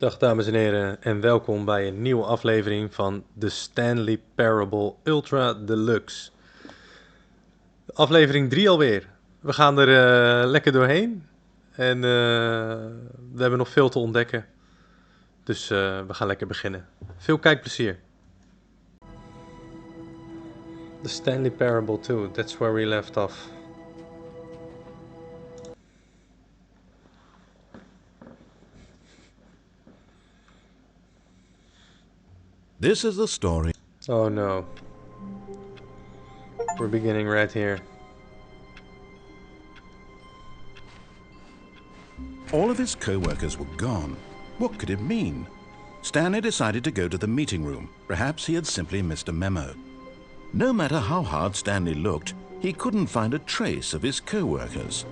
Dag dames en heren en welkom bij een nieuwe aflevering van de Stanley Parable Ultra Deluxe. Aflevering 3 alweer. We gaan er lekker doorheen en we hebben nog veel te ontdekken. Dus we gaan lekker beginnen. Veel kijkplezier. The Stanley Parable 2, that's where we left off. This is the story. Oh no. We're beginning right here. All of his co-workers were gone. What could it mean? Stanley decided to go to the meeting room. Perhaps he had simply missed a memo. No matter how hard Stanley looked, he couldn't find a trace of his co-workers.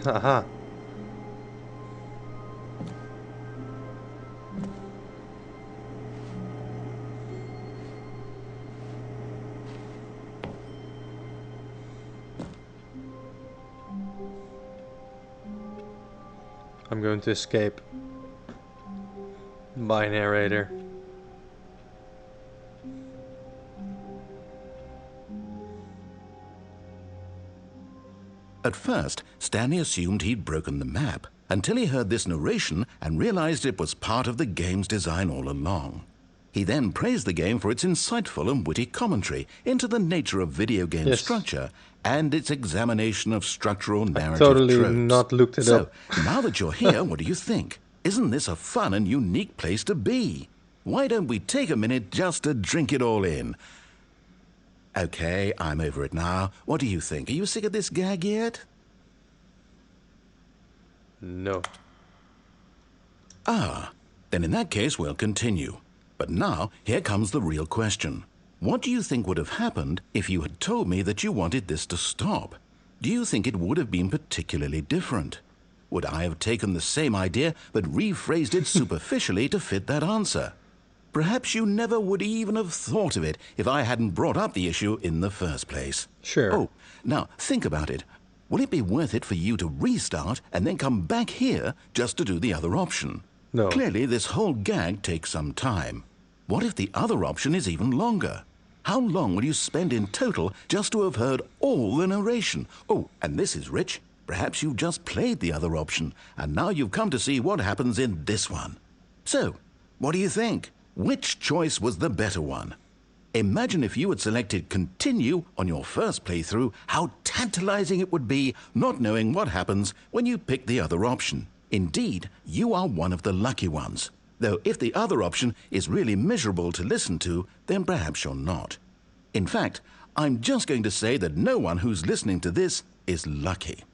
Haha. I'm going to escape. Bye, narrator. At first, Stanley assumed he'd broken the map, until he heard this narration and realized it was part of the game's design all along. He then praised the game for its insightful and witty commentary into the nature of video game structure and its examination of structural narrative totally tropes. not looked it up. So, now that you're here, what do you think? Isn't this a fun and unique place to be? Why don't we take a minute just to drink it all in? Okay, I'm over it now. What do you think? Are you sick of this gag yet? No. Ah, then in that case we'll continue. But now, here comes the real question. What do you think would have happened if you had told me that you wanted this to stop? Do you think it would have been particularly different? Would I have taken the same idea but rephrased it superficially to fit that answer? Perhaps you never would even have thought of it if I hadn't brought up the issue in the first place. Sure. Oh, now think about it. Will it be worth it for you to restart and then come back here just to do the other option? No. Clearly, this whole gag takes some time. What if the other option is even longer? How long will you spend in total just to have heard all the narration? Oh, and this is rich. Perhaps you've just played the other option, and now you've come to see what happens in this one. So, what do you think? Which choice was the better one? Imagine if you had selected continue on your first playthrough, how tantalizing it would be not knowing what happens when you pick the other option. Indeed, you are one of the lucky ones. Though if the other option is really miserable to listen to, then perhaps you're not. In fact, I'm just going to say that no one who's listening to this is lucky.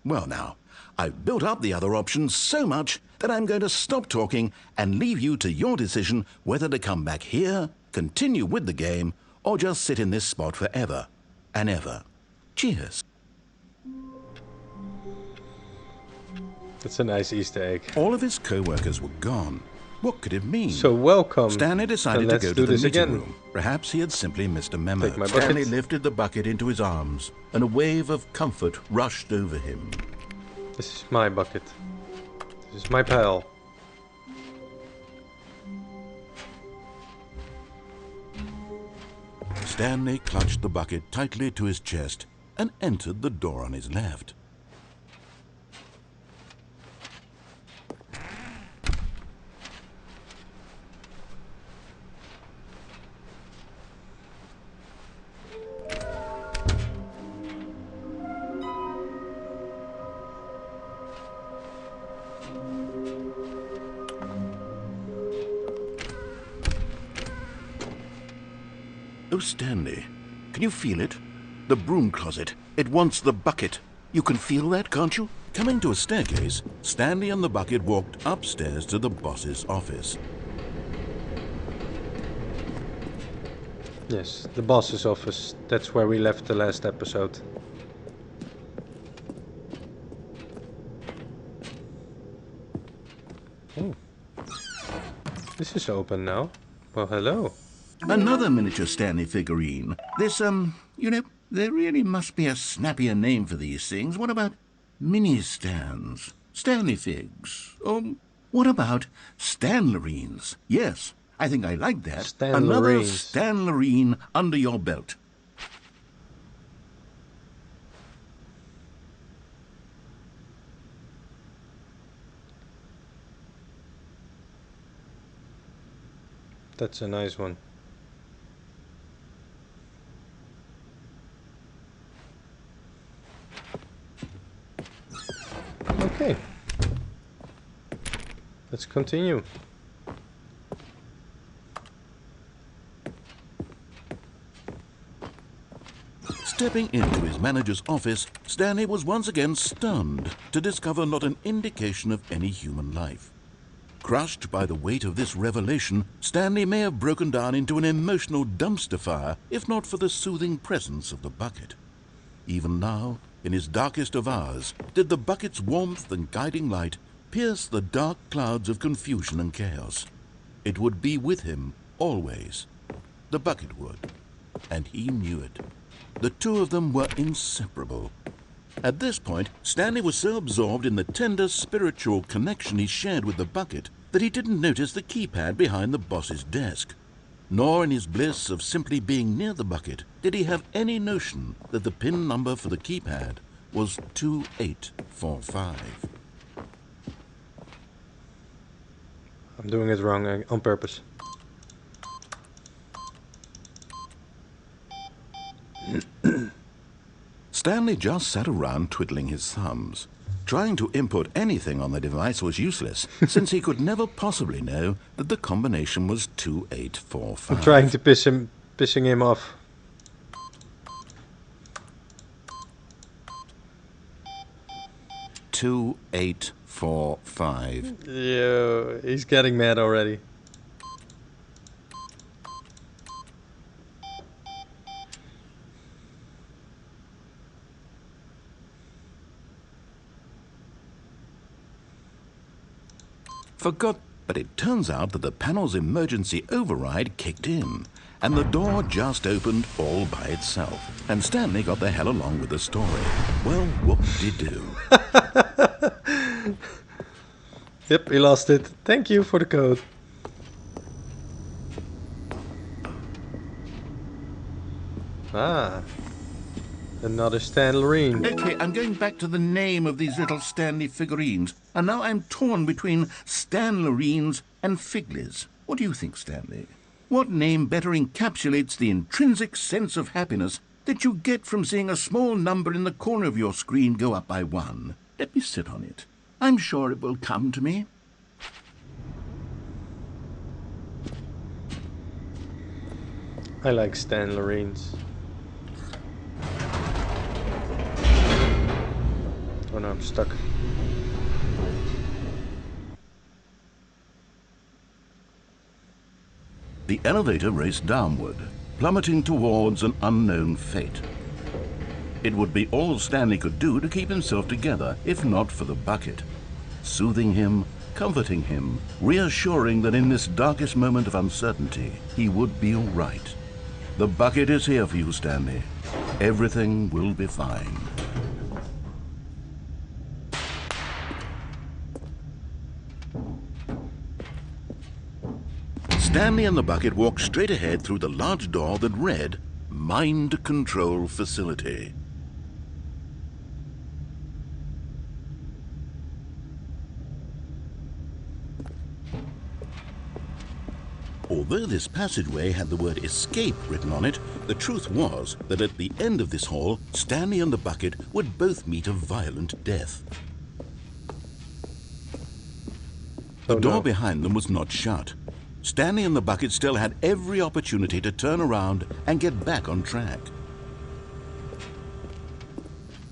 Well now, I've built up the other option so much that I'm going to stop talking and leave you to your decision whether to come back here, continue with the game, or just sit in this spot forever and ever. Cheers. That's a nice Easter egg. All of his co-workers were gone. What could it mean? So welcome. Stanley decided to go to the meeting room. Again. Perhaps he had simply missed a memo. Take my Stanley bucket. lifted the bucket into his arms, and a wave of comfort rushed over him. This is my bucket. This is my pal. Stanley clutched the bucket tightly to his chest and entered the door on his left. Oh, Stanley, can you feel it? The broom closet. It wants the bucket. You can feel that, can't you? Coming to a staircase, Stanley and the bucket walked upstairs to the boss's office. Yes, the boss's office. That's where we left the last episode. Oh. This is open now. Well, hello. Another miniature Stanley figurine. This, you know, there really must be a snappier name for these things. What about mini-stands? Stanley figs? Or what about Stanlerines? Yes, I think I like that. Another Stanlerines. Stanlerine under your belt. That's a nice one. Okay. Let's continue. Stepping into his manager's office, Stanley was once again stunned to discover not an indication of any human life. Crushed by the weight of this revelation, Stanley may have broken down into an emotional dumpster fire if not for the soothing presence of the bucket. Even now, in his darkest of hours, did the bucket's warmth and guiding light pierce the dark clouds of confusion and chaos. It would be with him always. The bucket would, and he knew it. The two of them were inseparable. At this point, Stanley was so absorbed in the tender spiritual connection he shared with the bucket that he didn't notice the keypad behind the boss's desk. Nor in his bliss of simply being near the bucket did he have any notion that the PIN number for the keypad was 2845. I'm doing it wrong on purpose. Stanley just sat around twiddling his thumbs. Trying to input anything on the device was useless, since he could never possibly know that the combination was 2845. I'm trying to pissing him off. $2845. Yeah, he's getting mad already. Forgot, but it turns out that the panel's emergency override kicked in, and the door just opened all by itself, and Stanley got the hell along with the story. Well, whoop-de-doo. Yep, he lost it. Thank you for the code. Ah, another Stanlerine. Okay, I'm going back to the name of these little Stanley figurines, and now I'm torn between Stanlerines and Figlies. What do you think, Stanley? What name better encapsulates the intrinsic sense of happiness that you get from seeing a small number in the corner of your screen go up by 1? Let me sit on it. I'm sure it will come to me. I like Stanlerines. Oh no, I'm stuck. The elevator raced downward, plummeting towards an unknown fate. It would be all Stanley could do to keep himself together, if not for the bucket. Soothing him, comforting him, reassuring that in this darkest moment of uncertainty, he would be all right. The bucket is here for you, Stanley. Everything will be fine. Stanley and the bucket walked straight ahead through the large door that read, Mind Control Facility. Although this passageway had the word escape written on it, the truth was that at the end of this hall, Stanley and the bucket would both meet a violent death. The door behind them was not shut. Stanley and the bucket still had every opportunity to turn around and get back on track.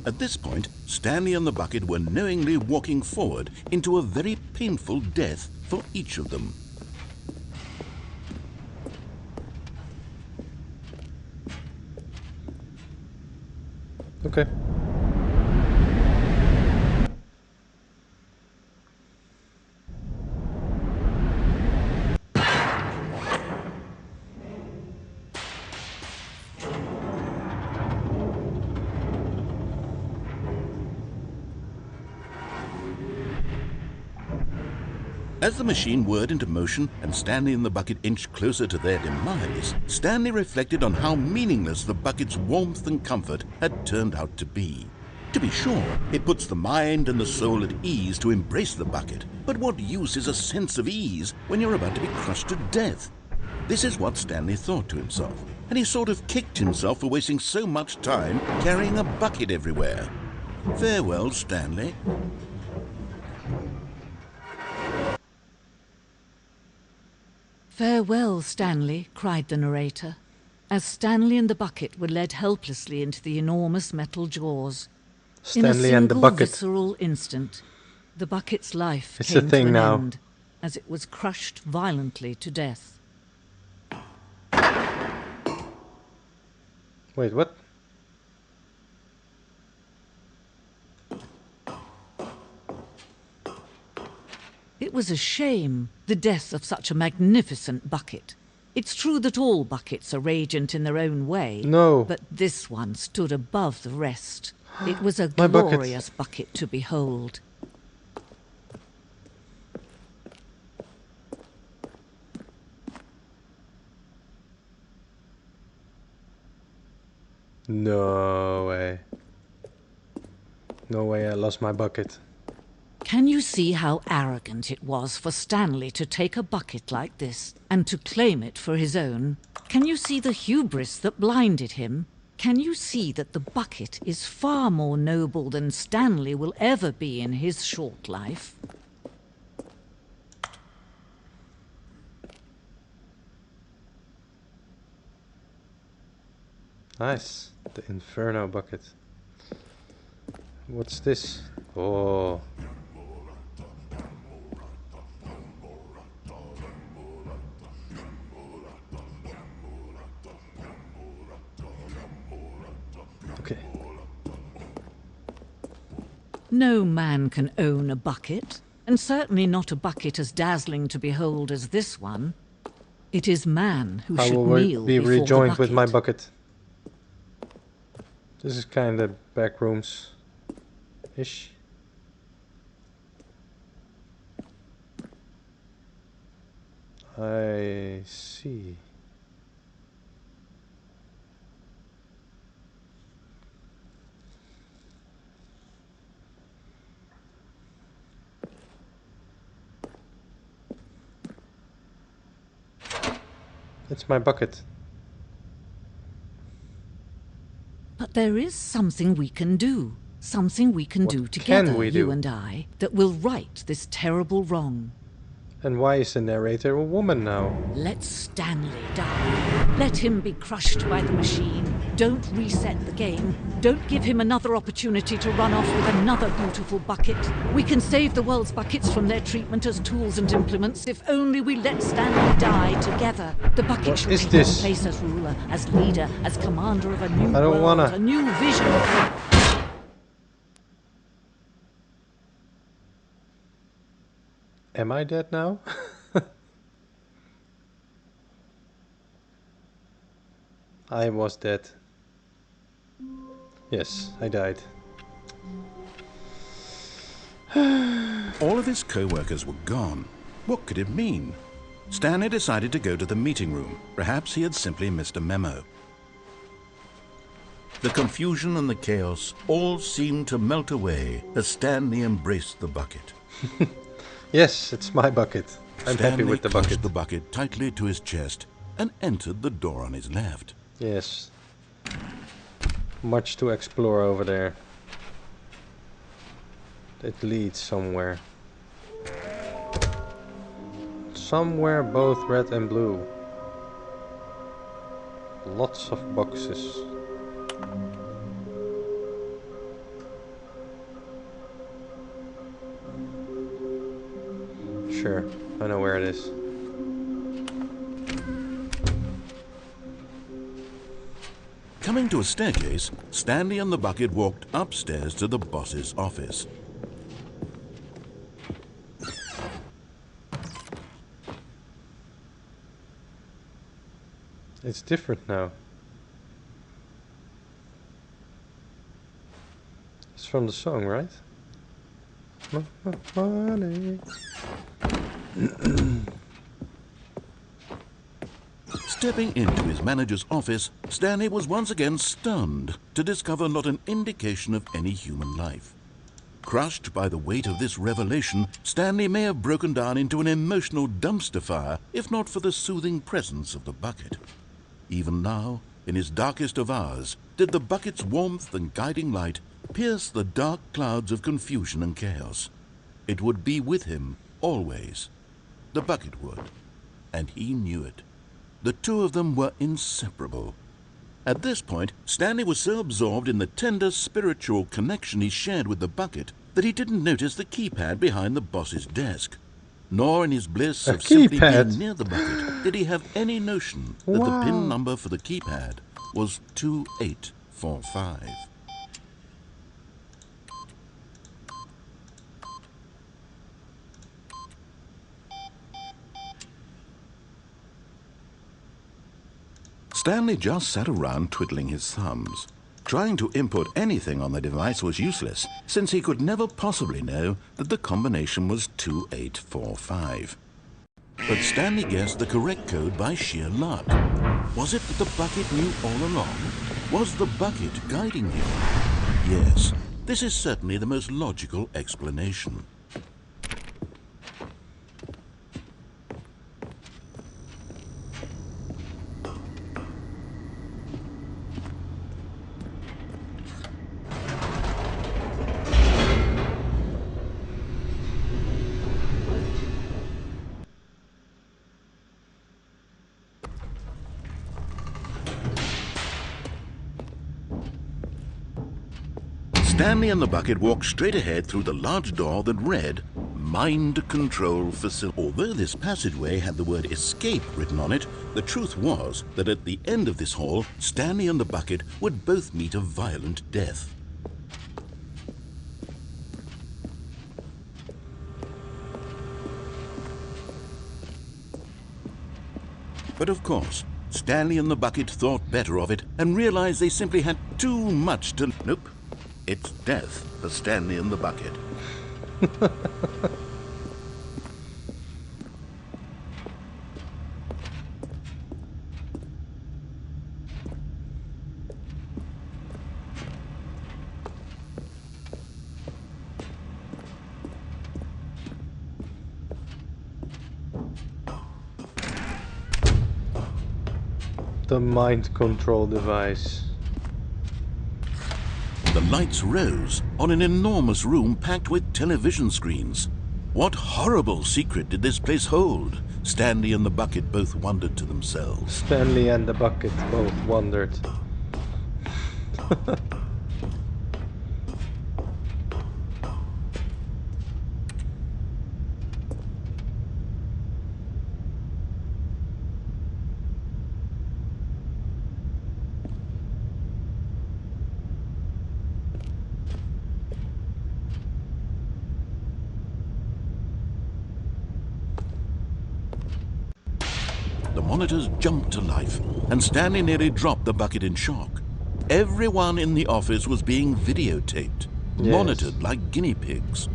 At this point, Stanley and the bucket were knowingly walking forward into a very painful death for each of them. Okay. As the machine whirred into motion and Stanley and the bucket inched closer to their demise, Stanley reflected on how meaningless the bucket's warmth and comfort had turned out to be. To be sure, it puts the mind and the soul at ease to embrace the bucket, but what use is a sense of ease when you're about to be crushed to death? This is what Stanley thought to himself, and he sort of kicked himself for wasting so much time carrying a bucket everywhere. Farewell, Stanley. "Farewell, Stanley," cried the narrator, as Stanley and the bucket were led helplessly into the enormous metal jaws. Stanley In a and the single bucket. visceral instant, the bucket's life It's a came thing to an now. end as it was crushed violently to death. Wait, what? It was a shame, the death of such a magnificent bucket. It's true that all buckets are radiant in their own way, No. but this one stood above the rest. It was a My bucket. glorious bucket to behold. No way. No way I lost my bucket. Can you see how arrogant it was for Stanley to take a bucket like this and to claim it for his own? Can you see the hubris that blinded him? Can you see that the bucket is far more noble than Stanley will ever be in his short life? Nice. The Inferno bucket. What's this? Oh. Okay. No man can own a bucket, and certainly not a bucket as dazzling to behold as this one. It is man who I should will kneel be before the rejoined with my bucket. bucket. This is kind of back rooms ish. I see. It's my bucket. But there is something we can do. Something we can What do can together, we you do? and I, that will right this terrible wrong. And why is the narrator a woman now? Let Stanley die. Let him be crushed by the machine. Don't reset the game. Don't give him another opportunity to run off with another beautiful bucket. We can save the world's buckets from their treatment as tools and implements if only we let Stanley die together. The bucket What should is take this? his place as ruler, as leader, as commander of a new I don't world, wanna. a new vision. Am I dead now? I was dead. Yes, I died. All of his co-workers were gone. What could it mean? Stanley decided to go to the meeting room. Perhaps he had simply missed a memo. The confusion and the chaos all seemed to melt away as Stanley embraced the bucket. Yes, it's my bucket. I'm happy with the Stanley bucket. clutched the bucket tightly to his chest and entered the door on his left. Yes. Much to explore over there. It leads somewhere. Somewhere both red and blue. Lots of boxes. Sure, I know where it is. Coming to a staircase, Stanley and the bucket walked upstairs to the boss's office. It's different now. It's from the song, right? Money. Stepping into his manager's office, Stanley was once again stunned to discover not an indication of any human life. Crushed by the weight of this revelation, Stanley may have broken down into an emotional dumpster fire if not for the soothing presence of the bucket. Even now, in his darkest of hours, did the bucket's warmth and guiding light pierce the dark clouds of confusion and chaos. It would be with him always. The bucket would, and he knew it. The two of them were inseparable. At this point, Stanley was so absorbed in the tender spiritual connection he shared with the bucket that he didn't notice the keypad behind the boss's desk. Nor in his bliss of simply being near the bucket did he have any notion that the PIN number for the keypad was 2845. Stanley just sat around twiddling his thumbs. Trying to input anything on the device was useless, since he could never possibly know that the combination was 2845. But Stanley guessed the correct code by sheer luck. Was it that the bucket knew all along? Was the bucket guiding him? Yes, this is certainly the most logical explanation. Stanley and the bucket walked straight ahead through the large door that read, Mind Control Facility. Although this passageway had the word escape written on it, the truth was that at the end of this hall, Stanley and the bucket would both meet a violent death. But of course, Stanley and the bucket thought better of it and realized they simply had too much to... Nope. It's death for Stanley and the bucket. The mind control device. The lights rose on an enormous room packed with television screens. What horrible secret did this place hold? Stanley and the bucket both wondered to themselves. Stanley and the bucket both wondered. The monitors jumped to life, and Stanley nearly dropped the bucket in shock. Everyone in the office was being videotaped, monitored like guinea pigs.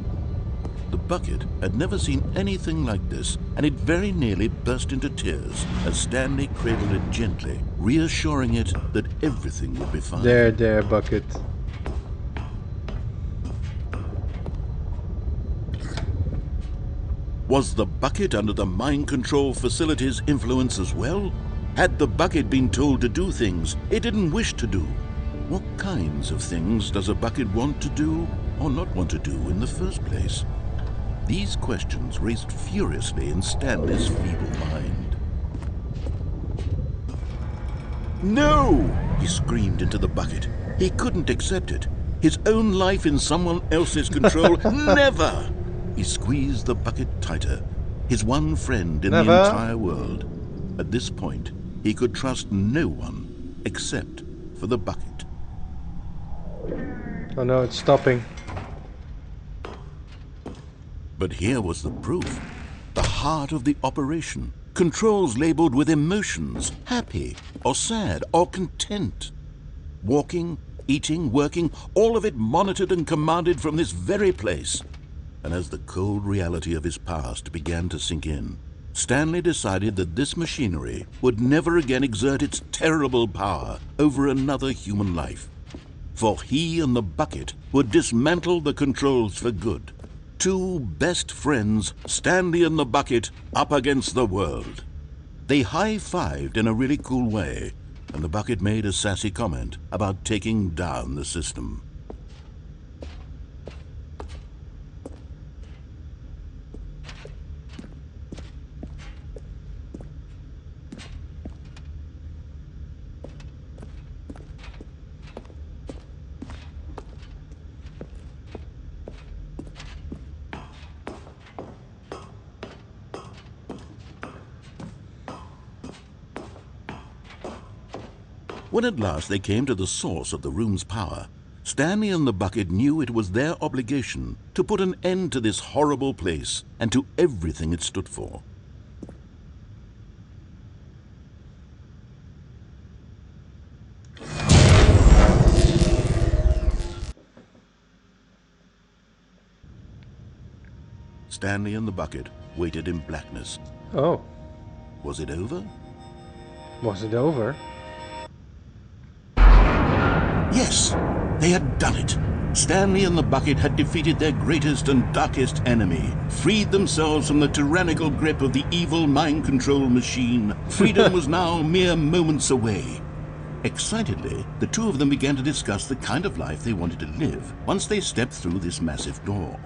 The bucket had never seen anything like this, and it very nearly burst into tears as Stanley cradled it gently, reassuring it that everything would be fine. There, bucket. Was the bucket under the mind control facility's influence as well? Had the bucket been told to do things it didn't wish to do? What kinds of things does a bucket want to do or not want to do in the first place? These questions raced furiously in Stanley's feeble mind. No! He screamed into the bucket. He couldn't accept it. His own life in someone else's control. Never! He squeezed the bucket tighter. His one friend in the entire world. At this point, he could trust no one except for the bucket. Oh no, it's stopping. But here was the proof. The heart of the operation. Controls labeled with emotions, happy or sad or content. Walking, eating, working, all of it monitored and commanded from this very place. and as the cold reality of his past began to sink in, Stanley decided that this machinery would never again exert its terrible power over another human life. For he and the bucket would dismantle the controls for good. Two best friends, Stanley and the bucket, up against the world. They high-fived in a really cool way, and the bucket made a sassy comment about taking down the system. When at last they came to the source of the room's power, Stanley and the bucket knew it was their obligation to put an end to this horrible place and to everything it stood for. Stanley and the bucket waited in blackness. Oh, Was it over? was it over? Yes, they had done it. Stanley and the bucket had defeated their greatest and darkest enemy, freed themselves from the tyrannical grip of the evil mind control machine. Freedom was now mere moments away. Excitedly, the two of them began to discuss the kind of life they wanted to live once they stepped through this massive door.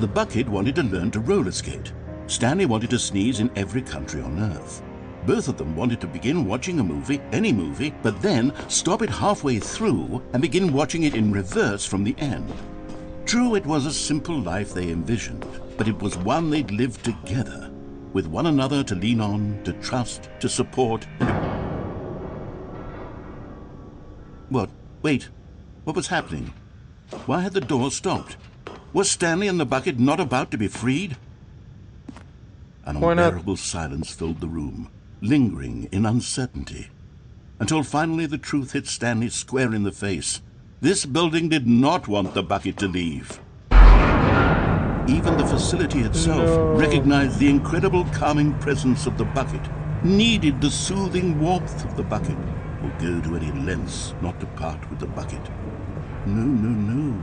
The bucket wanted to learn to roller skate. Stanley wanted to sneeze in every country on Earth. Both of them wanted to begin watching a movie, any movie, but then stop it halfway through and begin watching it in reverse from the end. True, it was a simple life they envisioned, but it was one they'd lived together, with one another to lean on, to trust, to support, and What? Wait. What was happening? Why had the door stopped? Was Stanley and the bucket not about to be freed? An Why not? unbearable silence filled the room, lingering in uncertainty, until finally the truth hit Stanley square in the face. This building did not want the bucket to leave. Even the facility itself recognized the incredible calming presence of the bucket, needed the soothing warmth of the bucket, would go to any lengths not to part with the bucket. No.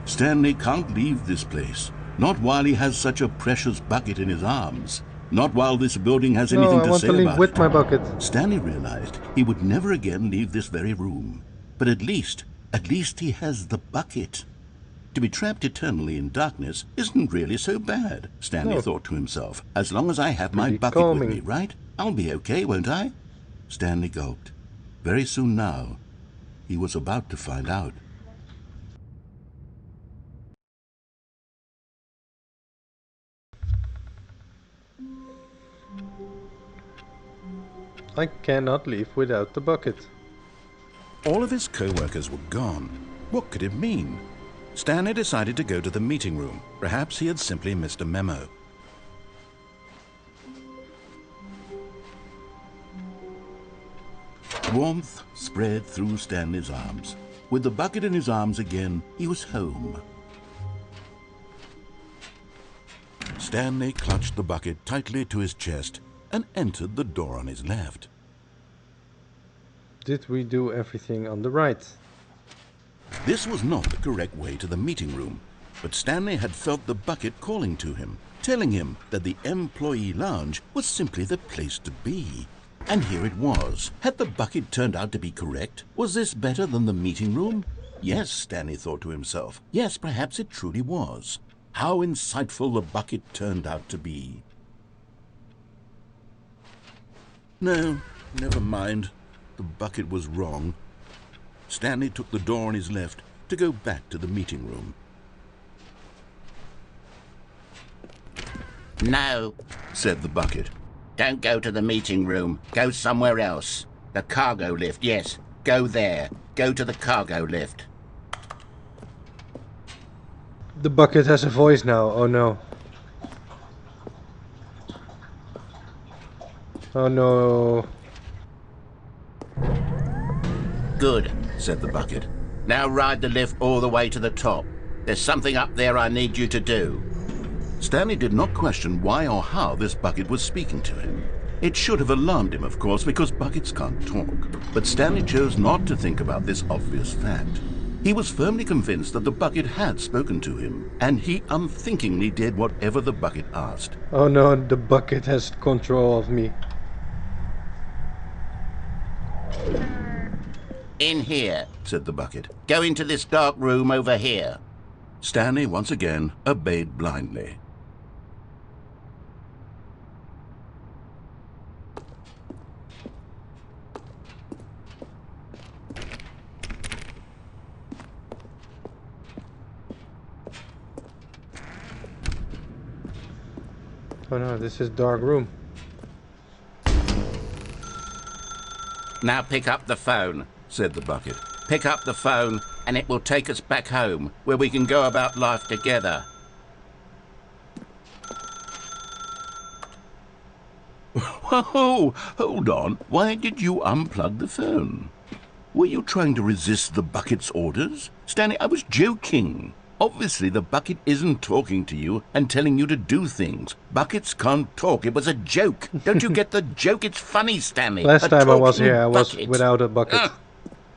Stanley can't leave this place. Not while he has such a precious bucket in his arms. Not while this building has anything I to want say to leave about with it. my bucket. Stanley realized he would never again leave this very room. But at least he has the bucket. To be trapped eternally in darkness isn't really so bad, Stanley thought to himself. As long as I have my Pretty bucket calming. with me, right? I'll be okay, won't I? Stanley gulped. Very soon now, he was about to find out. I cannot leave without the bucket. All of his co-workers were gone. What could it mean? Stanley decided to go to the meeting room. Perhaps he had simply missed a memo. Warmth spread through Stanley's arms. With the bucket in his arms again, he was home. Stanley clutched the bucket tightly to his chest and entered the door on his left. Did we do everything on the right? This was not the correct way to the meeting room, but Stanley had felt the bucket calling to him, telling him that the employee lounge was simply the place to be. And here it was. Had the bucket turned out to be correct? Was this better than the meeting room? Yes, Stanley thought to himself. Yes, perhaps it truly was. How insightful the bucket turned out to be. No, never mind. The bucket was wrong. Stanley took the door on his left to go back to the meeting room. No, Said the bucket. don't go to the meeting room. Go somewhere else. The cargo lift, yes. Go there. Go to the cargo lift. The bucket has a voice now. Oh no. Oh no. Good. Said the bucket. Now ride the lift all the way to the top. There's something up there I need you to do. Stanley did not question why or how this bucket was speaking to him. It should have alarmed him, of course, because buckets can't talk. But Stanley chose not to think about this obvious fact. He was firmly convinced that the bucket had spoken to him, and he unthinkingly did whatever the bucket asked. Oh no, the bucket has control of me. In here, Said the bucket. go into this dark room over here. Stanley once again obeyed blindly. Oh no, this is dark room. Now pick up the phone. Said the bucket. Pick up the phone and it will take us back home, where we can go about life together. Whoa, hold on. Why did you unplug the phone? Were you trying to resist the bucket's orders? Stanley, I was joking. Obviously, the bucket isn't talking to you and telling you to do things. Buckets can't talk. It was a joke. Don't you get the joke? It's funny, Stanley. Last A time I was talking here, I was bucket. without a bucket.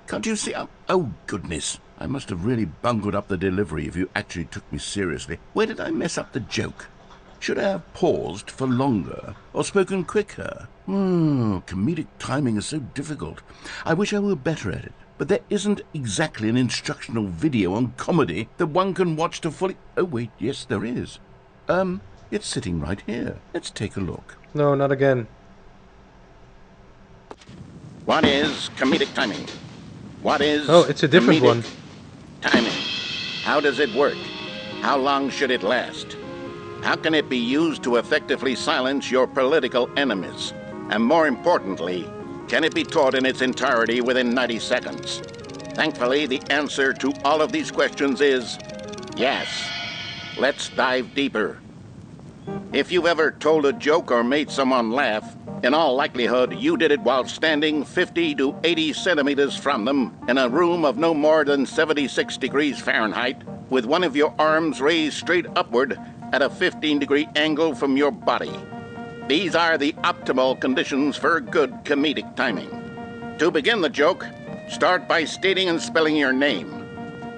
Can't you see? Oh, goodness. I must have really bungled up the delivery if you actually took me seriously. Where did I mess up the joke? Should I have paused for longer or spoken quicker? Comedic timing is so difficult. I wish I were better at it. But there isn't exactly an instructional video on comedy that one can watch to fully... Oh, wait, yes, there is. It's sitting right here. Let's take a look. No, not again. What is comedic timing? What is Oh, it's a different comedic one. timing? How does it work? How long should it last? How can it be used to effectively silence your political enemies? And more importantly, can it be taught in its entirety within 90 seconds? Thankfully, the answer to all of these questions is yes. Let's dive deeper. If you've ever told a joke or made someone laugh, in all likelihood, you did it while standing 50 to 80 centimeters from them in a room of no more than 76 degrees Fahrenheit, with one of your arms raised straight upward at a 15-degree angle from your body. These are the optimal conditions for good comedic timing. To begin the joke, start by stating and spelling your name.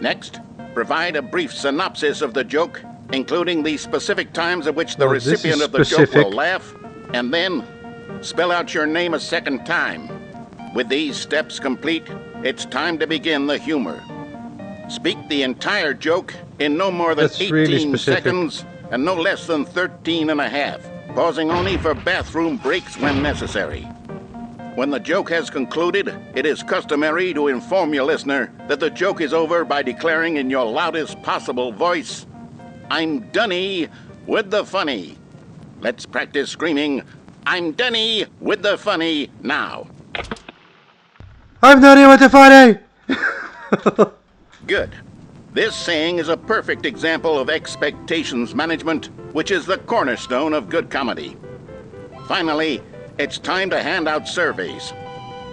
Next, provide a brief synopsis of the joke, including the specific times at which the Oh, this is recipient of the specific. joke will laugh, and then spell out your name a second time. With these steps complete, it's time to begin the humor. Speak the entire joke in no more than That's really 18 specific. seconds and no less than 13 and a half, pausing only for bathroom breaks when necessary. When the joke has concluded, it is customary to inform your listener that the joke is over by declaring in your loudest possible voice, "I'm dunny with the funny." Let's practice screaming, "I'm dunny with the funny" now. I'm done here with the funny! Good. This saying is a perfect example of expectations management, which is the cornerstone of good comedy. Finally, it's time to hand out surveys.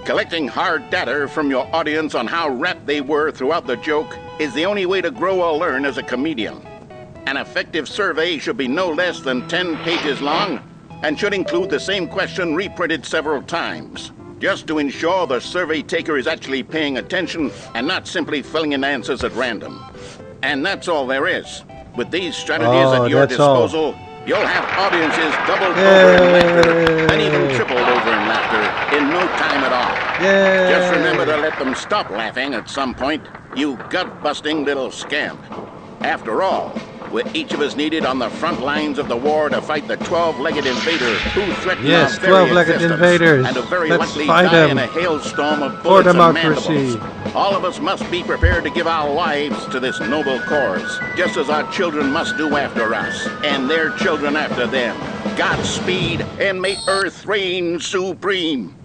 Collecting hard data from your audience on how rapt they were throughout the joke is the only way to grow or learn as a comedian. An effective survey should be no less than 10 pages long and should include the same question reprinted several times, just to ensure the survey taker is actually paying attention and not simply filling in answers at random. And that's all there is. With these strategies Oh, at your that's all. disposal, you'll have audiences doubled over in laughter and even tripled over in laughter in no time at all. Yay! Just remember to let them stop laughing at some point, you gut-busting little scamp. After all, we're each of us needed on the front lines of the war to fight the 12-legged invader who threatened Yes, our very 12-legged existence, invaders. and who very Let's likely fight die them. in a hailstorm of For bullets and democracy. mandibles. All of us must be prepared to give our lives to this noble cause, just as our children must do after us, and their children after them. Godspeed, and may Earth reign supreme.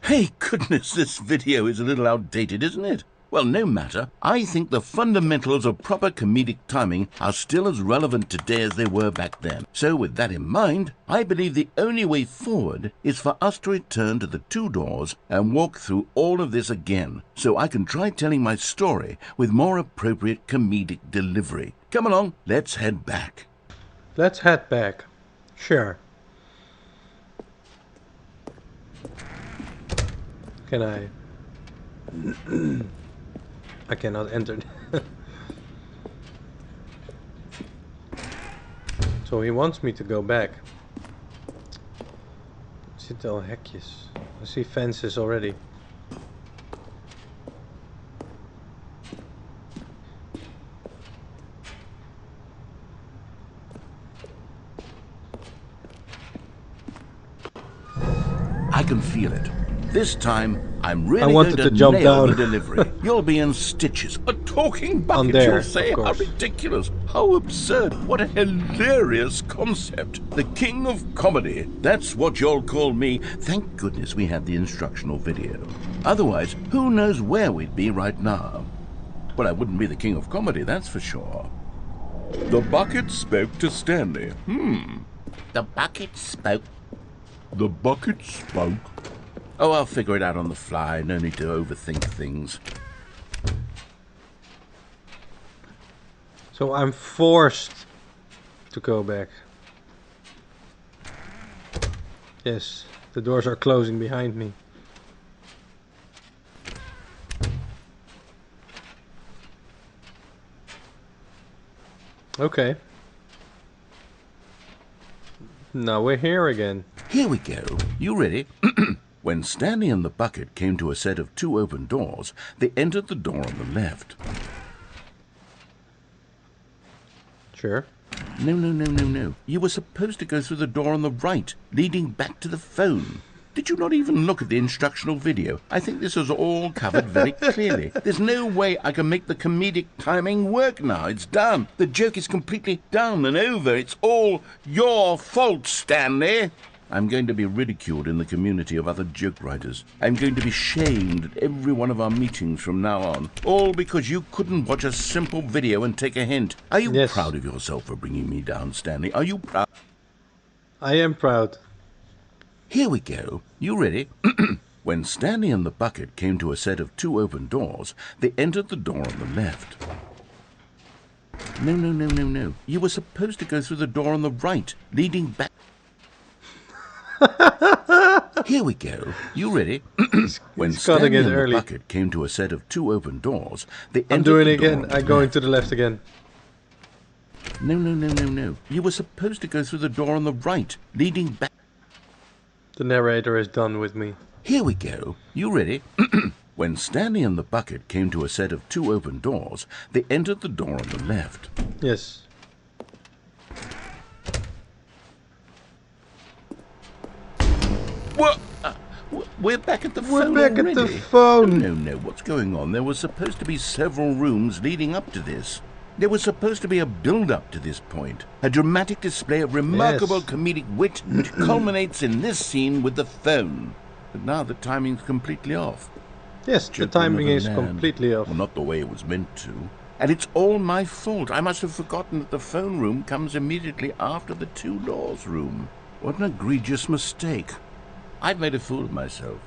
Hey, goodness, this video is a little outdated, isn't it? Well, no matter. I think the fundamentals of proper comedic timing are still as relevant today as they were back then. So with that in mind, I believe the only way forward is for us to return to the 2 doors and walk through all of this again, so I can try telling my story with more appropriate comedic delivery. Come along, let's head back. Let's head back. Sure. Can I? I cannot enter. So he wants me to go back. Zit al hekjes. I see fences already. I can feel it. This time, I'm really wanted going to jump nail down. the delivery. You'll be in stitches. A talking bucket, there, you'll say? of How course. ridiculous. How absurd. What a hilarious concept. The king of comedy. That's what you'll call me. Thank goodness we had the instructional video. Otherwise, who knows where we'd be right now. Well, I wouldn't be the king of comedy, that's for sure. The bucket spoke to Stanley. The bucket spoke. The bucket spoke. Oh, I'll figure it out on the fly. No need to overthink things. So I'm forced to go back. Yes, the doors are closing behind me. Okay. Now we're here again. Here we go. You ready? When Stanley and the bucket came to a set of 2 open doors, they entered the door on the left. Sure. No. You were supposed to go through the door on the right, leading back to the phone. Did you not even look at the instructional video? I think this is all covered very clearly. There's no way I can make the comedic timing work now. It's done. The joke is completely done and over. It's all your fault, Stanley. I'm going to be ridiculed in the community of other joke writers. I'm going to be shamed at every one of our meetings from now on. All because you couldn't watch a simple video and take a hint. Are you Yes. proud of yourself for bringing me down, Stanley? Are you proud? I am proud. Here we go. You ready? When Stanley and the bucket came to a set of 2 open doors, they entered the door on the left. No. You were supposed to go through the door on the right, leading back. Here we go. You ready? When he's cutting Stanley it and early. the bucket came to a set of 2 open doors, they I'm entered doing the it again. door on I'm the going left. to the left again. No. You were supposed to go through the door on the right, leading back. The narrator is done with me. Here we go. You ready? When Stanley and the bucket came to a set of 2 open doors, they entered the door on the left. Yes. What? We're back at the We're phone back at already. the phone. No. What's going on? There was supposed to be several rooms leading up to this. There was supposed to be a build-up to this point. A dramatic display of remarkable Yes. comedic wit which culminates in this scene with the phone. But now the timing's completely off. Yes, the Joke will timing never is land. completely off. Well, not the way it was meant to. And it's all my fault. I must have forgotten that the phone room comes immediately after the 2 doors room. What an egregious mistake. I've made a fool of myself.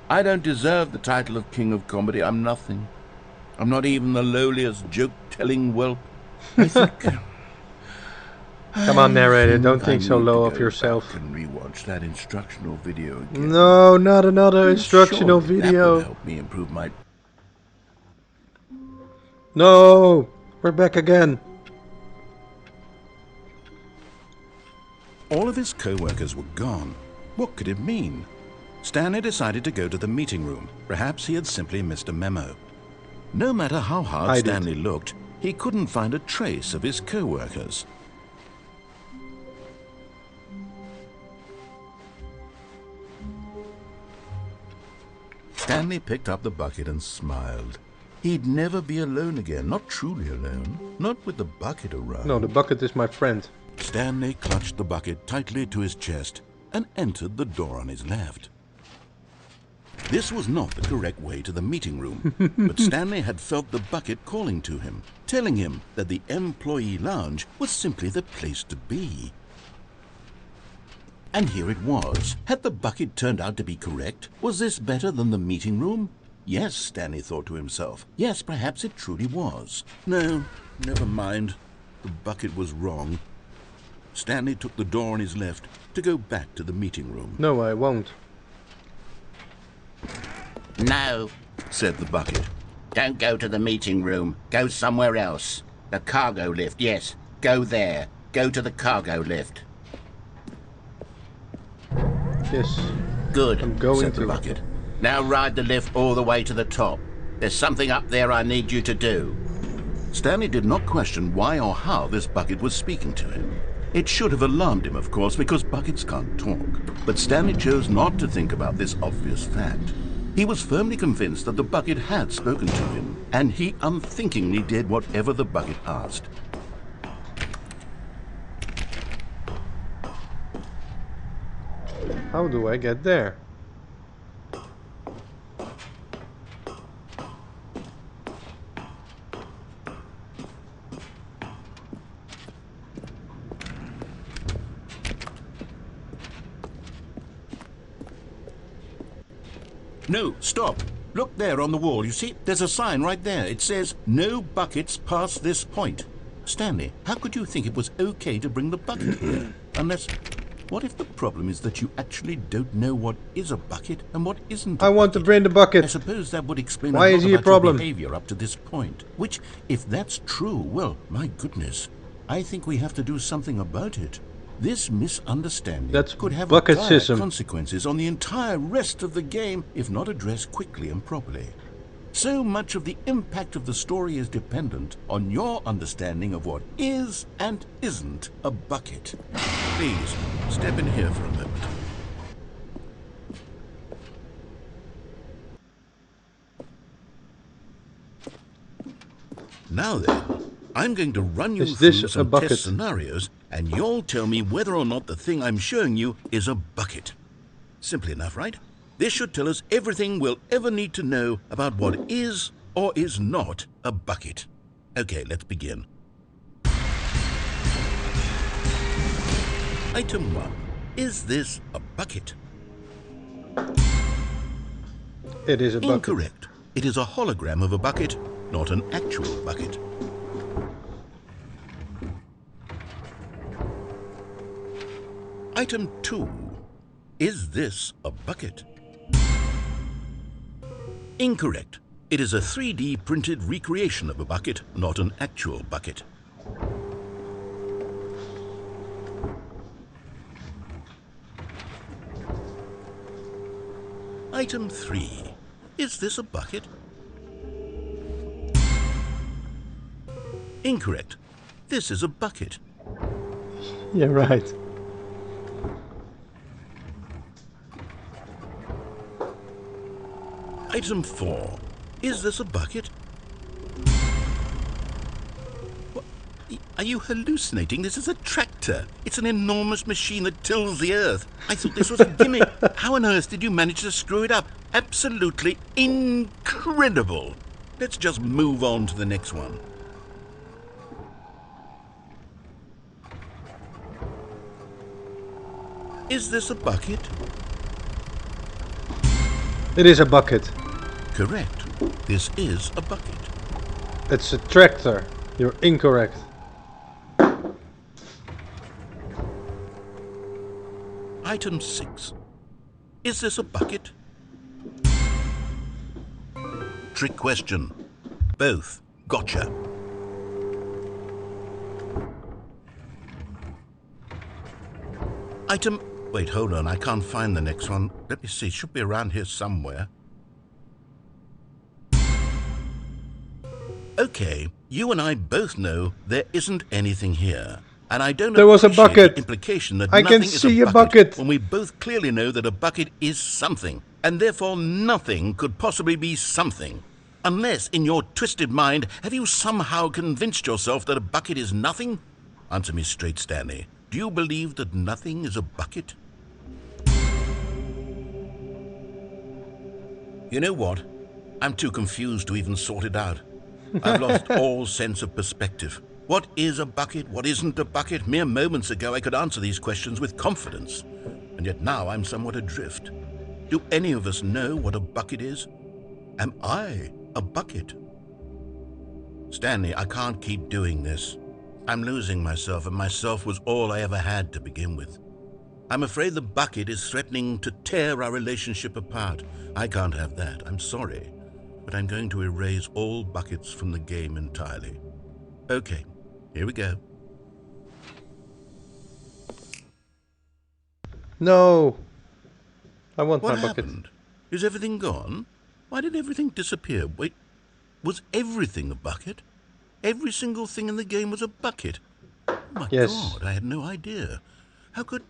I don't deserve the title of King of Comedy. I'm nothing. I'm not even the lowliest joke-telling whelp. I think... Come on, narrator, don't think I so need low to of go yourself. back and rewatch that instructional video again. No, not another instructional Surely that video. will help me improve my... No, we're back again. All of his co-workers were gone. What could it mean? Stanley decided to go to the meeting room. Perhaps he had simply missed a memo. No matter how hard I did. Stanley looked, he couldn't find a trace of his co-workers. Stanley picked up the bucket and smiled. He'd never be alone again, not truly alone, not with the bucket around. No, the bucket is my friend. Stanley clutched the bucket tightly to his chest and entered the door on his left. This was not the correct way to the meeting room, but Stanley had felt the bucket calling to him, telling him that the employee lounge was simply the place to be. And here it was. Had the bucket turned out to be correct? Was this better than the meeting room? Yes, Stanley thought to himself. Yes, perhaps it truly was. No, never mind. The bucket was wrong. Stanley took the door on his left to go back to the meeting room. No, I won't. No, Said the bucket. don't go to the meeting room. Go somewhere else. The cargo lift, yes. Go there. Go to the cargo lift. Yes. Good, I'm going said the to. bucket. Now ride the lift all the way to the top. There's something up there I need you to do. Stanley did not question why or how this bucket was speaking to him. It should have alarmed him, of course, because buckets can't talk. But Stanley chose not to think about this obvious fact. He was firmly convinced that the bucket had spoken to him, and he unthinkingly did whatever the bucket asked. How do I get there? No, stop. Look there on the wall. You see, there's a sign right there. It says, "No buckets past this point." Stanley, how could you think it was okay to bring the bucket here? Unless, what if the problem is that you actually don't know what is a bucket and what isn't a I want to bucket? bring the I bucket. suppose that would explain Why a lot is he a about problem? your behavior up to this point. Which, if that's true, well, my goodness, I think we have to do something about it. This misunderstanding That's could have bucket dire system. consequences on the entire rest of the game if not addressed quickly and properly. So much of the impact of the story is dependent on your understanding of what is and isn't a bucket. Please, step in here for a moment. Now then, I'm going to run you Is this through a some bucket? test scenarios, and you'll tell me whether or not the thing I'm showing you is a bucket. Simple enough, right? This should tell us everything we'll ever need to know about what is or is not a bucket. Okay, let's begin. Item 1. Is this a bucket? It is a bucket. Incorrect. It is a hologram of a bucket, not an actual bucket. Item 2. Is this a bucket? Incorrect. It is a 3D printed recreation of a bucket, not an actual bucket. Item 3. Is this a bucket? Incorrect. This is a bucket. Yeah, right. Item 4. Is this a bucket? What? Are you hallucinating? This is a tractor. It's an enormous machine that tills the earth. I thought this was a gimmick. How on earth did you manage to screw it up? Absolutely incredible. Let's just move on to the next one. Is this a bucket? It is a bucket. Correct. This is a bucket. It's a tractor. You're incorrect. Item 6. Is this a bucket? Trick question. Both. Gotcha. Item... Wait, hold on. I can't find the next one. Let me see. It should be around here somewhere. Okay, you and I both know there isn't anything here. And I don't There was a appreciate bucket. the implication that I nothing can is see a a bucket bucket. when we both clearly know that a bucket is something, and therefore nothing could possibly be something. Unless, in your twisted mind, have you somehow convinced yourself that a bucket is nothing? Answer me straight, Stanley. Do you believe that nothing is a bucket? You know what? I'm too confused to even sort it out. I've lost all sense of perspective. What is a bucket? What isn't a bucket? Mere moments ago I could answer these questions with confidence. And yet now I'm somewhat adrift. Do any of us know what a bucket is? Am I a bucket? Stanley, I can't keep doing this. I'm losing myself, and myself was all I ever had to begin with. I'm afraid the bucket is threatening to tear our relationship apart. I can't have that. I'm sorry. But I'm going to erase all buckets from the game entirely. Okay, here we go. No! I want What my bucket. happened? Is everything gone? Why did everything disappear? Wait, was everything a bucket? Every single thing in the game was a bucket? Oh my Yes. God, I had no idea. How could...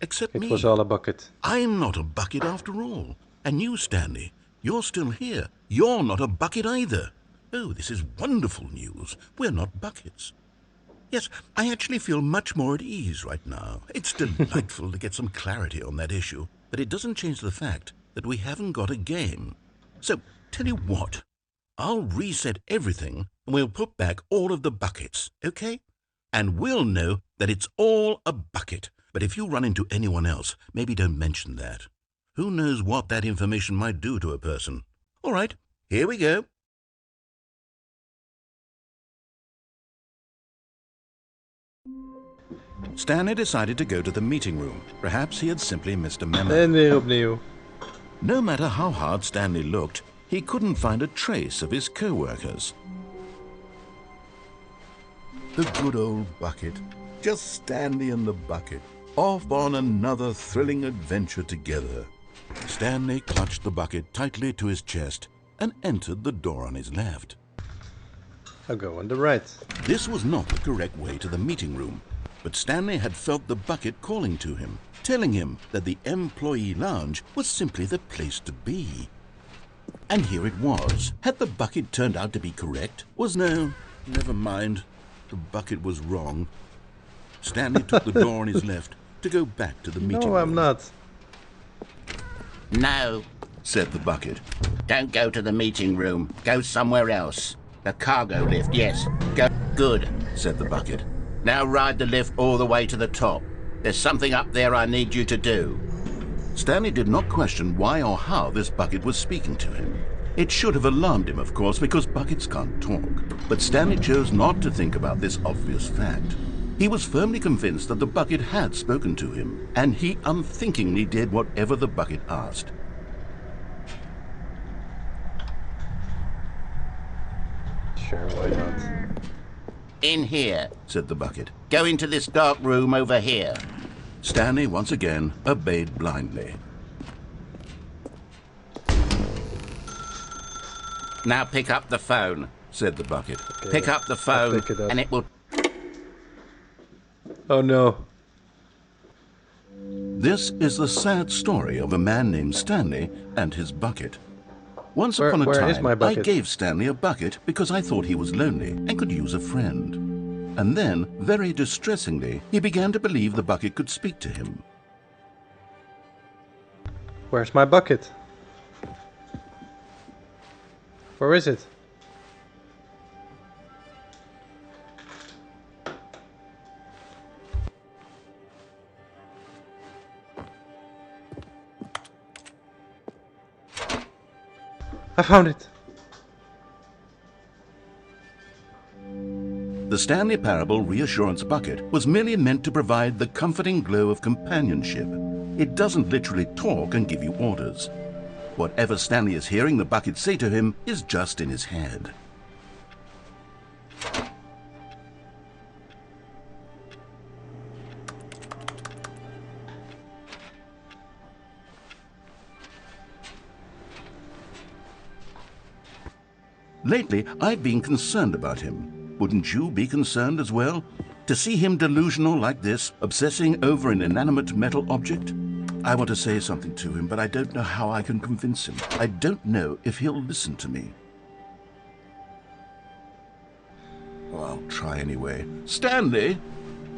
Except It me. was all a bucket. I'm not a bucket after all. And you, Stanley, you're still here. You're not a bucket either. Oh, this is wonderful news. We're not buckets. Yes, I actually feel much more at ease right now. It's delightful to get some clarity on that issue, but it doesn't change the fact that we haven't got a game. So, tell you what, I'll reset everything and we'll put back all of the buckets, okay? And we'll know that it's all a bucket. But if you run into anyone else, maybe don't mention that. Who knows what that information might do to a person? All right, here we go. Stanley decided to go to the meeting room. Perhaps he had simply missed a memo. En weer opnieuw. No matter how hard Stanley looked, he couldn't find a trace of his co-workers. The good old bucket. Just Stanley and the bucket, off on another thrilling adventure together. Stanley clutched the bucket tightly to his chest and entered the door on his left. I'll go on the right. This was not the correct way to the meeting room, but Stanley had felt the bucket calling to him, telling him that the employee lounge was simply the place to be. And here it was. Had the bucket turned out to be correct? No, never mind. The bucket was wrong. Stanley took the door on his left to go back to the meeting room. No, I'm not. No, Said the bucket. don't go to the meeting room. Go somewhere else. The cargo lift, yes. Go. Good. Said the bucket. Now ride the lift all the way to the top. There's something up there I need you to do. Stanley did not question why or how this bucket was speaking to him. It should have alarmed him, of course, because buckets can't talk. But Stanley chose not to think about this obvious fact. He was firmly convinced that the bucket had spoken to him, and he unthinkingly did whatever the bucket asked. Sure, why not? In here. Said the bucket. Go into this dark room over here. Stanley once again obeyed blindly. Now pick up the phone. Said the bucket. Okay, Pick up the phone pick it up. and it will... Oh no. This is the sad story of a man named Stanley and his bucket. Once upon a where is time, my I bucket? gave Stanley a bucket because I thought he was lonely and could use a friend. And then, very distressingly, he began to believe the bucket could speak to him. Where's my bucket? Where is it? I found it. The Stanley Parable Reassurance Bucket was merely meant to provide the comforting glow of companionship. It doesn't literally talk and give you orders. Whatever Stanley is hearing the bucket say to him is just in his head. Lately, I've been concerned about him. Wouldn't you be concerned as well? To see him delusional like this, obsessing over an inanimate metal object? I want to say something to him, but I don't know how I can convince him. I don't know if he'll listen to me. Well, I'll try anyway. Stanley,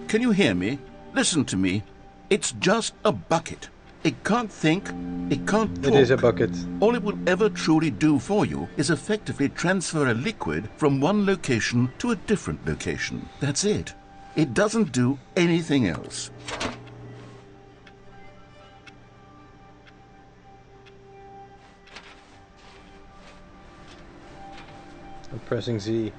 can you hear me? Listen to me. It's just a bucket. It can't think. It can't talk. It is a bucket. All it will ever truly do for you is effectively transfer a liquid from one location to a different location. That's it. It doesn't do anything else. I'm pressing Z.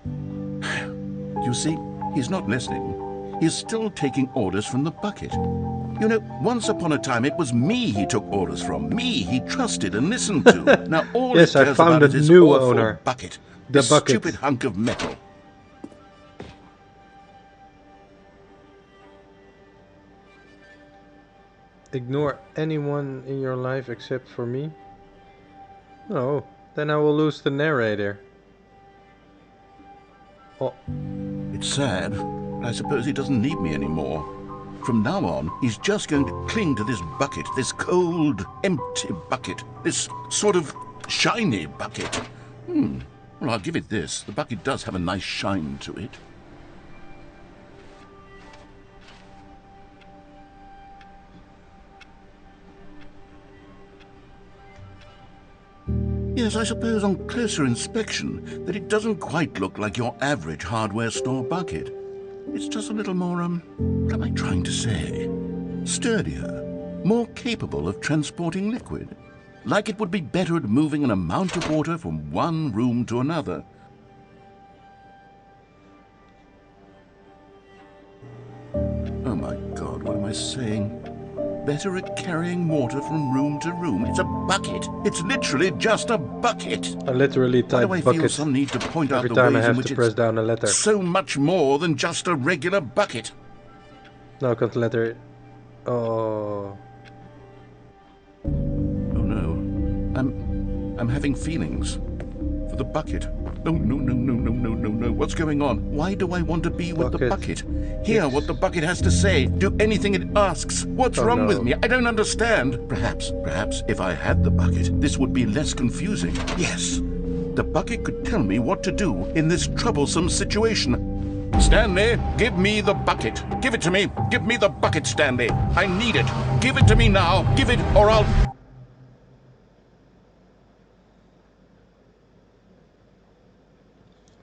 You see, he's not listening. He's still taking orders from the bucket. You know, once upon a time it was me he took orders from. Me he trusted and listened to. Now all Yes, he I cares found about a is his new awful owner. bucket. The This bucket. stupid hunk of metal. Ignore anyone in your life except for me? No, then I will lose the narrator. Oh, It's sad, but I suppose he doesn't need me anymore. From now on, he's just going to cling to this bucket, this cold, empty bucket, this sort of shiny bucket. Well, I'll give it this. The bucket does have a nice shine to it. Yes, I suppose on closer inspection that it doesn't quite look like your average hardware store bucket. It's just a little more, what am I trying to say? Sturdier, more capable of transporting liquid. Like it would be better at moving an amount of water from one room to another. Oh my God, what am I saying? Better at carrying water from room to room. It's a bucket. It's literally just a bucket. I literally Why type do I feel bucket some need to point out every the time I ways in have which to press it's down a letter. so much more than just a regular bucket? No, I can't letter. Oh, Oh no, I'm having feelings for the bucket. No, no, no, no, no, no, no, no. What's going on? Why do I want to be with the bucket? Hear what the bucket has to say. Do anything it asks. What's wrong with me? I don't understand. Perhaps if I had the bucket, this would be less confusing. Yes, the bucket could tell me what to do in this troublesome situation. Stanley, give me the bucket. Give it to me. Give me the bucket, Stanley. I need it. Give it to me now. Give it or I'll...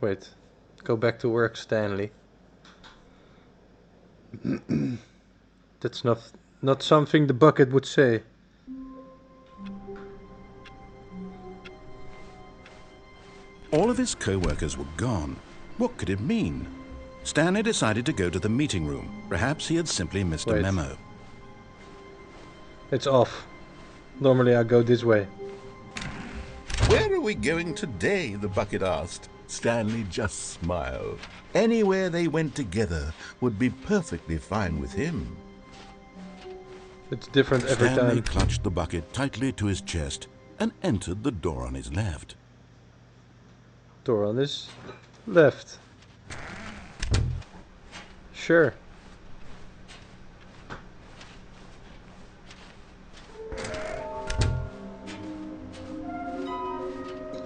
wait. Go back to work, Stanley. That's not something the bucket would say. All of his co-workers were gone. What could it mean? Stanley decided to go to the meeting room. Perhaps he had simply missed a Wait. memo. It's off. Normally I go this way. Where are we going today? The bucket asked. Stanley just smiled. Anywhere they went together would be perfectly fine with him. It's different every Stanley time. clutched the bucket tightly to his chest and entered the door on his left. Door on his left. Sure.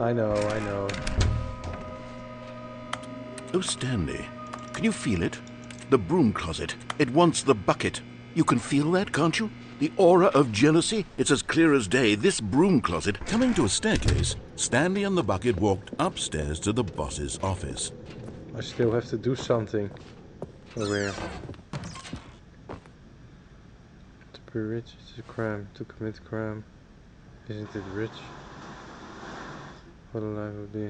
I know. Oh, Stanley, can you feel it? The broom closet. It wants the bucket. You can feel that, can't you? The aura of jealousy. It's as clear as day. This broom closet. Coming to a staircase, Stanley and the bucket walked upstairs to the boss's office. I still have to do something over here. To be rich is a crime. To commit crime, isn't it rich? What a life would be.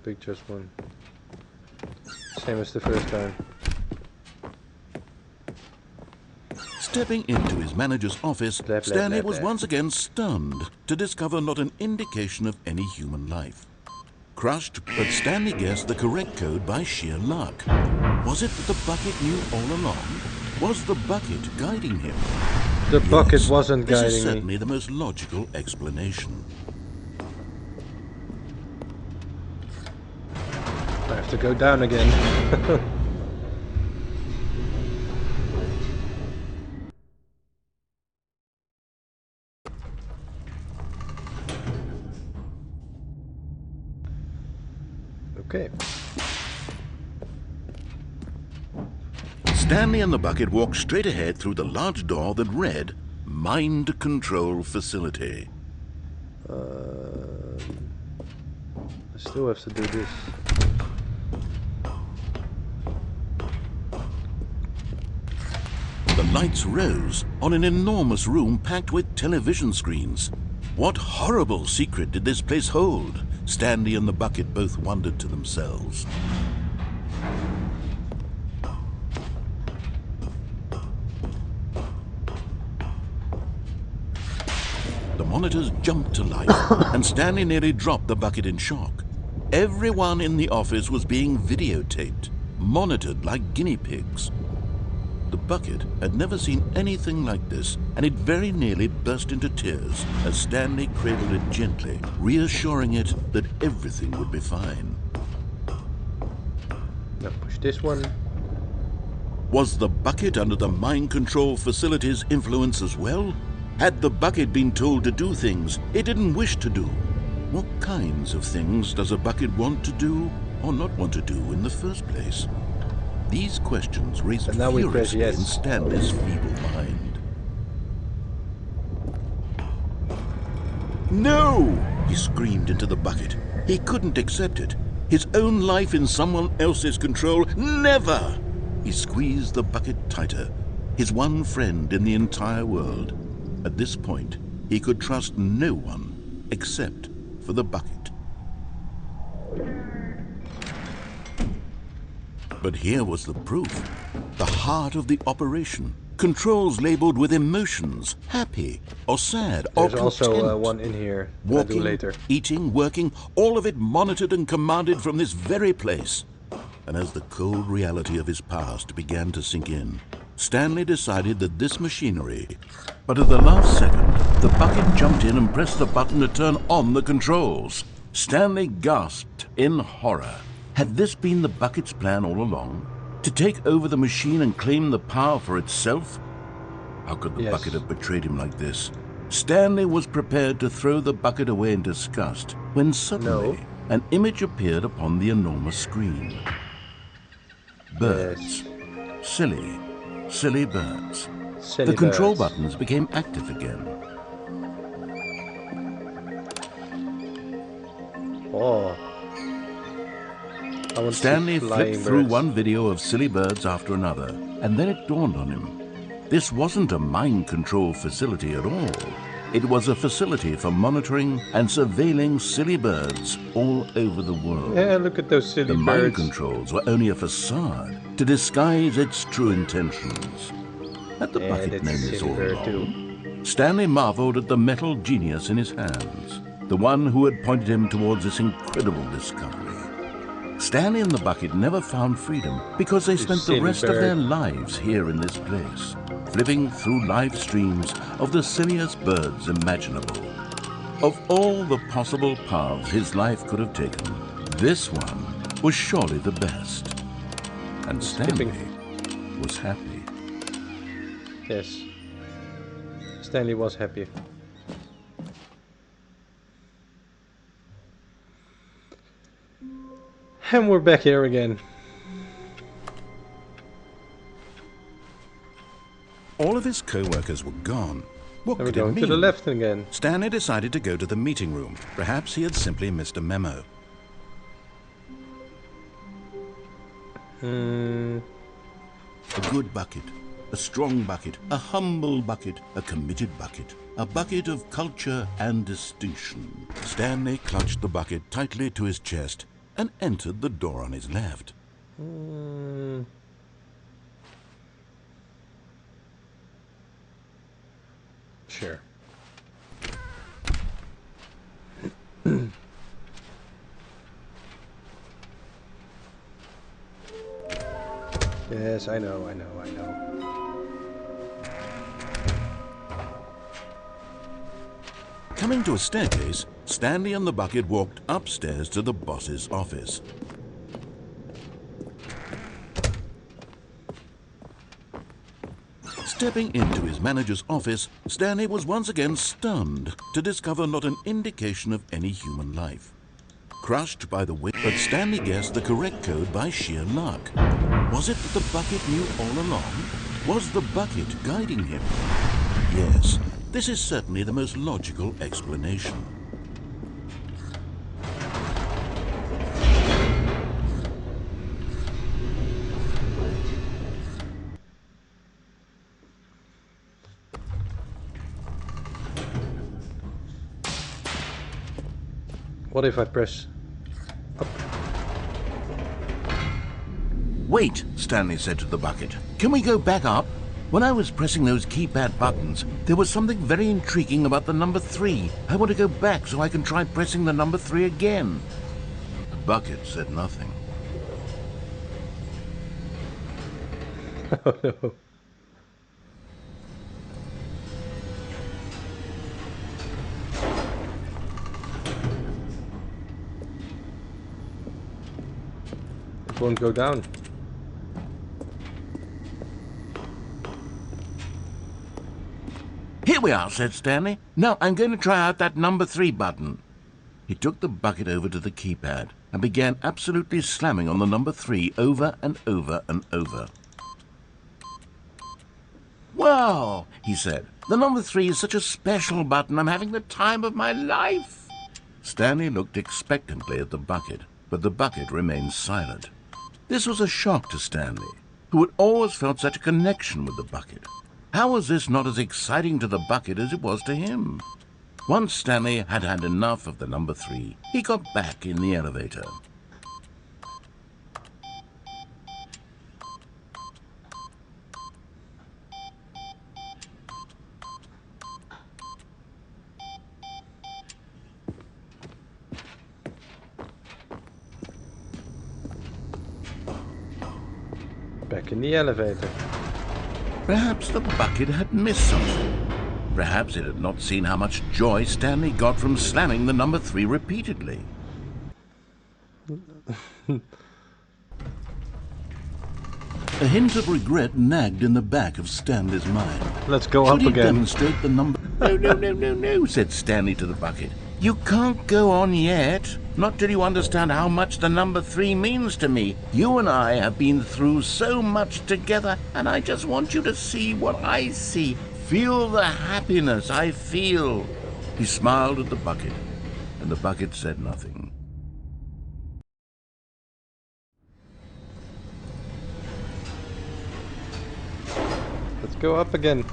Pick just one. Same as the first time. Stepping into his manager's office, Blah, blah, Stanley blah, was blah. once again stunned to discover not an indication of any human life. Crushed, but Stanley guessed the correct code by sheer luck. Was it that the bucket knew all along? Was the bucket guiding him? The bucket Yes, wasn't this is guiding me. certainly the most logical explanation. I have to go down again. Okay. Stanley and the bucket walked straight ahead through the large door that read, mind control facility. I still have to do this. The lights rose on an enormous room packed with television screens. What horrible secret did this place hold? Stanley and the bucket both wondered to themselves. The monitors jumped to life, and Stanley nearly dropped the bucket in shock. Everyone in the office was being videotaped, monitored like guinea pigs. The bucket had never seen anything like this, and it very nearly burst into tears as Stanley cradled it gently, reassuring it that everything would be fine. Now push this one. Was the bucket under the mind control facility's influence as well? Had the bucket been told to do things it didn't wish to do? What kinds of things does a bucket want to do or not want to do in the first place? These questions raised And now we press furiously in yes. Stanley's feeble mind. No! He screamed into the bucket. He couldn't accept it. His own life in someone else's control, never! He squeezed the bucket tighter. His one friend in the entire world. At this point, he could trust no one except for the bucket. But here was the proof. The heart of the operation. Controls labeled with emotions, happy or sad or There's content. also one in here. I'll do Walking, later. eating, working, all of it monitored and commanded from this very place. And as the cold reality of his past began to sink in, Stanley decided that this machinery... But at the last second, the bucket jumped in and pressed the button to turn on the controls. Stanley gasped in horror. Had this been the bucket's plan all along? To take over the machine and claim the power for itself? How could the Yes. bucket have betrayed him like this? Stanley was prepared to throw the bucket away in disgust when suddenly an image appeared upon the enormous screen. Birds. Silly, silly birds. Silly The control birds. buttons became active again. Oh. I want to see Stanley flying flipped through birds. one video of silly birds after another, and then it dawned on him. This wasn't a mind control facility at all. It was a facility for monitoring and surveilling silly birds all over the world. Yeah, look at those silly The mind birds. controls were only a facade to disguise its true intentions. Had the Yeah, bucket that's known a this silly all bird along? too. Stanley marveled at the metal genius in his hands, the one who had pointed him towards this incredible discovery. Stanley and the bucket never found freedom because they spent the silly rest of bird. their lives here in this place, flipping through live streams of the silliest birds imaginable. Of all the possible paths his life could have taken, this one was surely the best. And Stanley was happy. Yes. Stanley was happy. And we're back here again. All of his co-workers were gone. What And we're could it going mean? to the left again. Stanley decided to go to the meeting room. Perhaps he had simply missed a memo. A good bucket, a strong bucket, a humble bucket, a committed bucket, a bucket of culture and distinction. Stanley clutched the bucket tightly to his chest and entered the door on his left. Sure. Yes, I know. Coming to a staircase, Stanley and the bucket walked upstairs to the boss's office. Stepping into his manager's office, Stanley was once again stunned to discover not an indication of any human life. Crushed by the weight, but Stanley guessed the correct code by sheer luck. Was it that the bucket knew all along? Was the bucket guiding him? Yes, this is certainly the most logical explanation. What if I press up? Wait, Stanley said to the bucket. Can we go back up? When I was pressing those keypad buttons, there was something very intriguing about the number 3. I want to go back so I can try pressing the number 3 again. The bucket said nothing. Oh no. It won't go down. Here we are, said Stanley. Now I'm going to try out that number 3 button. He took the bucket over to the keypad and began absolutely slamming on the number 3 over and over and over. Wow, he said. The number 3 is such a special button. I'm having the time of my life. Stanley looked expectantly at the bucket, but the bucket remained silent. This was a shock to Stanley, who had always felt such a connection with the bucket. How was this not as exciting to the bucket as it was to him? Once Stanley had had enough of the number 3, he got back in the elevator. Back in the elevator. Perhaps the bucket had missed something. Perhaps it had not seen how much joy Stanley got from slamming the number 3 repeatedly. A hint of regret nagged in the back of Stanley's mind. Let's go Should up he again. demonstrate the number? No, said Stanley to the bucket. You can't go on yet. Not till you understand how much the number 3 means to me. You and I have been through so much together, and I just want you to see what I see. Feel the happiness I feel. He smiled at the bucket, and the bucket said nothing. Let's go up again.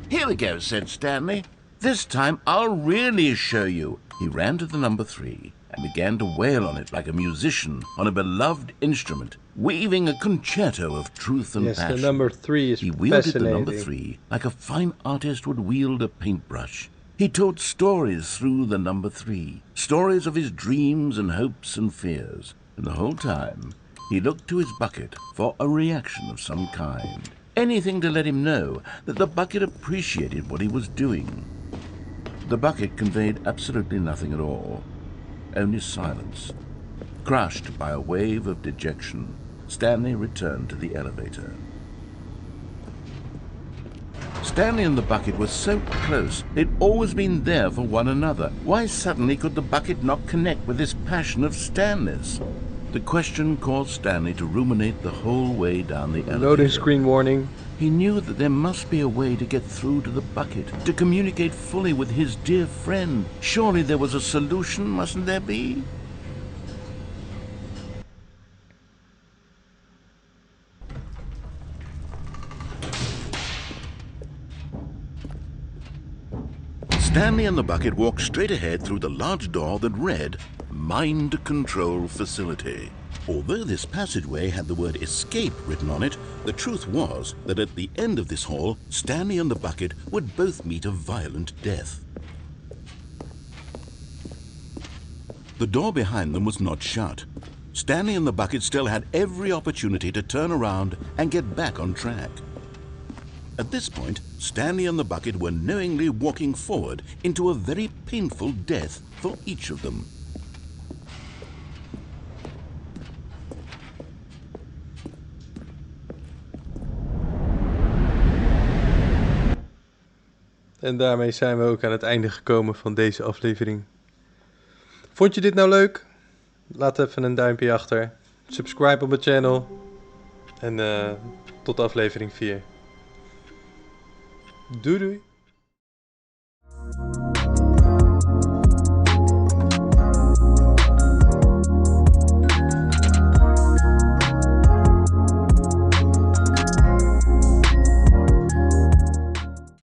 Here we go, said Stanley. This time I'll really show you. He ran to the number 3 and began to wail on it like a musician on a beloved instrument, weaving a concerto of truth and passion. Yes, the number 3 is He wielded the fascinating. number 3 like a fine artist would wield a paintbrush. He told stories through the number 3, stories of his dreams and hopes and fears. And the whole time, he looked to his bucket for a reaction of some kind. Anything to let him know that the bucket appreciated what he was doing. The bucket conveyed absolutely nothing at all, only silence. Crushed by a wave of dejection, Stanley returned to the elevator. Stanley and the bucket were so close. They'd always been there for one another. Why suddenly could the bucket not connect with this passion of Stanley's? The question caused Stanley to ruminate the whole way down the elevator. Loading screen warning. He knew that there must be a way to get through to the bucket, to communicate fully with his dear friend. Surely there was a solution, mustn't there be? Stanley and the bucket walked straight ahead through the large door that read, Mind Control Facility. Although this passageway had the word escape written on it, the truth was that at the end of this hall, Stanley and the bucket would both meet a violent death. The door behind them was not shut. Stanley and the bucket still had every opportunity to turn around and get back on track. At this point, Stanley and the bucket were knowingly walking forward into a very painful death for each of them. En daarmee zijn we ook aan het einde gekomen van deze aflevering. Vond je dit nou leuk? Laat even een duimpje achter. Subscribe op mijn channel. En tot aflevering 4. Doei doei.